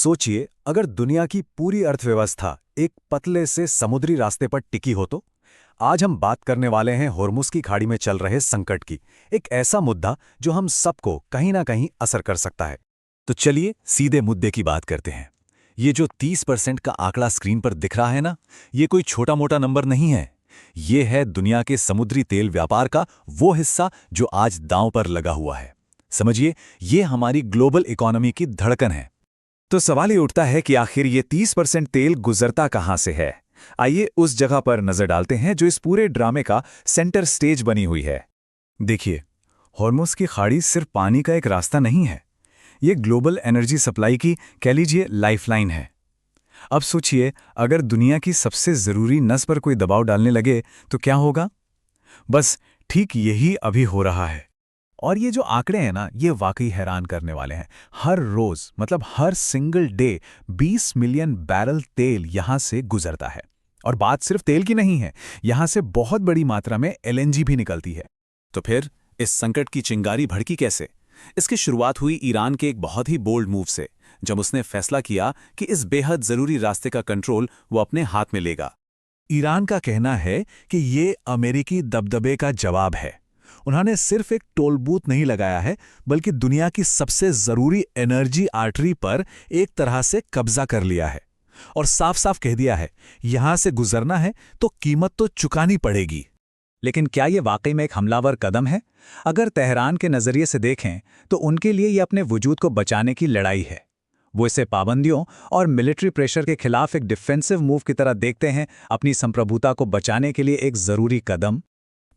सोचिए, अगर दुनिया की पूरी अर्थव्यवस्था एक पतले से समुद्री रास्ते पर टिकी हो तो। आज हम बात करने वाले हैं होर्मुज़ की खाड़ी में चल रहे संकट की। एक ऐसा मुद्दा जो हम सबको कहीं ना कहीं असर कर सकता है। तो चलिए सीधे मुद्दे की बात करते हैं। ये जो 30% का आंकड़ा स्क्रीन पर दिख रहा है ना, ये कोई छोटा मोटा नंबर नहीं है। ये है दुनिया के समुद्री तेल व्यापार का वो हिस्सा जो आज दांव पर लगा हुआ है। समझिए, ये हमारी ग्लोबल इकोनॉमी की धड़कन है। तो सवाल ये उठता है कि आखिर ये 30% तेल गुजरता कहाँ से है। आइए उस जगह पर नजर डालते हैं जो इस पूरे ड्रामे का सेंटर स्टेज बनी हुई है। देखिए, हॉर्मुज़ की खाड़ी सिर्फ पानी का एक रास्ता नहीं है, ये ग्लोबल एनर्जी सप्लाई की कह लीजिए लाइफलाइन है। अब सोचिए, अगर दुनिया की सबसे ज़रूरी नस पर कोई दबाव डालने लगे तो क्या होगा। बस ठीक यही अभी हो रहा है। और ये जो आंकड़े हैं ना, ये वाकई हैरान करने वाले हैं। हर रोज मतलब हर सिंगल डे 20 मिलियन बैरल तेल यहां से गुजरता है। और बात सिर्फ तेल की नहीं है, यहां से बहुत बड़ी मात्रा में एलएनजी भी निकलती है। तो फिर इस संकट की चिंगारी भड़की कैसे? इसकी शुरुआत हुई ईरान के एक बहुत ही बोल्ड मूव से, जब उसने फैसला किया कि इस बेहद जरूरी रास्ते का कंट्रोल वो अपने हाथ में लेगा। ईरान का कहना है कि ये अमेरिकी दबदबे का जवाब है। उन्होंने सिर्फ एक टोल बूथ नहीं लगाया है, बल्कि दुनिया की सबसे जरूरी एनर्जी आर्टरी पर एक तरह से कब्जा कर लिया है। और साफ साफ कह दिया है, यहां से गुजरना है तो कीमत तो चुकानी पड़ेगी। लेकिन क्या यह वाकई में एक हमलावर कदम है? अगर तेहरान के नजरिए से देखें तो उनके लिए यह अपने वजूद को बचाने की लड़ाई है। वो इसे पाबंदियों और मिलिट्री प्रेशर के खिलाफ एक डिफेंसिव मूव की तरह देखते हैं, अपनी संप्रभुता को बचाने के लिए एक जरूरी कदम।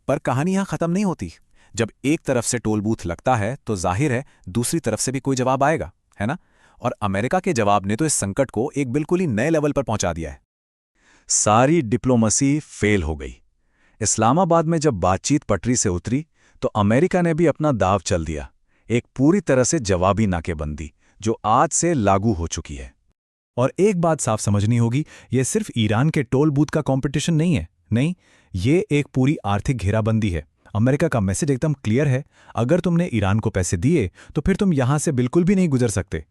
पर कहानी यहां खत्म नहीं होती। जब एक तरफ से टोल बूथ लगता है तो जाहिर है दूसरी तरफ से भी कोई जवाब आएगा, है ना? और अमेरिका के जवाब ने तो इस संकट को एक बिल्कुल ही नए लेवल पर पहुंचा दिया है। सारी डिप्लोमेसी फेल हो गई। इस्लामाबाद में जब बातचीत पटरी से उतरी तो अमेरिका ने भी अपना दांव चल दिया। एक पूरी तरह से जवाबी नाकेबंदी जो आज से लागू हो चुकी है। और एक बात साफ समझनी होगी, यह सिर्फ ईरान के टोल बूथ का कंपटीशन नहीं है। नहीं, ये एक पूरी आर्थिक घेराबंदी है। अमेरिका का मैसेज एकदम क्लियर है, अगर तुमने ईरान को पैसे दिए तो फिर तुम यहां से बिल्कुल भी नहीं गुजर सकते।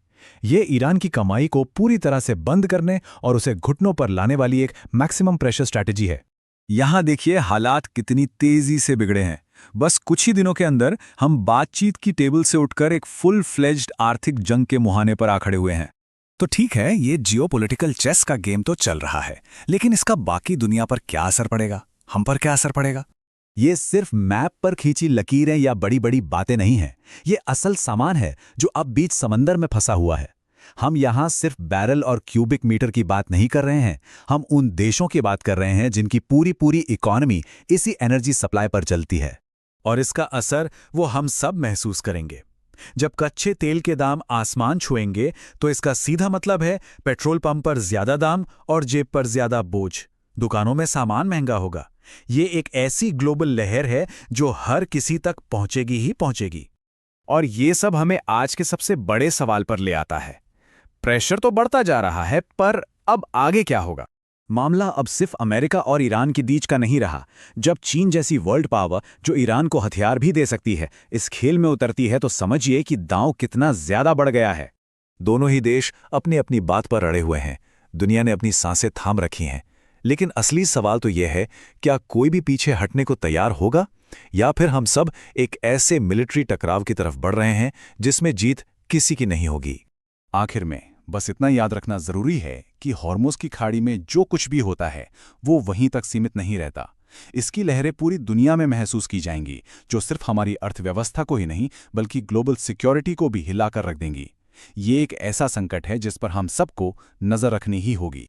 ये ईरान की कमाई को पूरी तरह से बंद करने और उसे घुटनों पर लाने वाली एक मैक्सिमम प्रेशर स्ट्रैटेजी है। यहां देखिए हालात कितनी तेजी से बिगड़े हैं। बस कुछ ही दिनों के अंदर हम बातचीत की टेबल से उठकर एक फुल फ्लेज्ड आर्थिक जंग के मुहाने पर आ खड़े हुए हैं। तो ठीक है, ये जियोपॉलिटिकल चेस का गेम तो चल रहा है, लेकिन इसका बाकी दुनिया पर क्या असर पड़ेगा, हम पर क्या असर पड़ेगा? ये सिर्फ मैप पर खींची लकीरें या बड़ी बड़ी बातें नहीं हैं। ये असल सामान है जो अब बीच समंदर में फंसा हुआ है। हम यहां सिर्फ बैरल और क्यूबिक मीटर की बात नहीं कर रहे हैं, हम उन देशों की बात कर रहे हैं जिनकी पूरी पूरी इकोनॉमी इसी एनर्जी सप्लाई पर चलती है। और इसका असर वो हम सब महसूस करेंगे। जब कच्चे तेल के दाम आसमान छुएंगे तो इसका सीधा मतलब है पेट्रोल पंप पर ज्यादा दाम और जेब पर ज्यादा बोझ। दुकानों में सामान महंगा होगा। ये एक ऐसी ग्लोबल लहर है जो हर किसी तक पहुंचेगी ही पहुंचेगी। और ये सब हमें आज के सबसे बड़े सवाल पर ले आता है। प्रेशर तो बढ़ता जा रहा है, पर अब आगे क्या होगा? मामला अब सिर्फ अमेरिका और ईरान के बीच का नहीं रहा। जब चीन जैसी वर्ल्ड पावर, जो ईरान को हथियार भी दे सकती है, इस खेल में उतरती है तो समझिए कि दांव कितना ज्यादा बढ़ गया है। दोनों ही देश अपनी अपनी बात पर अड़े हुए हैं। दुनिया ने अपनी सांसें थाम रखी हैं। लेकिन असली सवाल तो यह है, क्या कोई भी पीछे हटने को तैयार होगा, या फिर हम सब एक ऐसे मिलिट्री टकराव की तरफ बढ़ रहे हैं जिसमें जीत किसी की नहीं होगी? आखिर में बस इतना याद रखना जरूरी है कि हॉर्मुज़ की खाड़ी में जो कुछ भी होता है वो वहीं तक सीमित नहीं रहता। इसकी लहरें पूरी दुनिया में महसूस की जाएंगी, जो सिर्फ हमारी अर्थव्यवस्था को ही नहीं बल्कि ग्लोबल सिक्योरिटी को भी हिलाकर रख देंगी। ये एक ऐसा संकट है जिस पर हम सबको नजर रखनी ही होगी।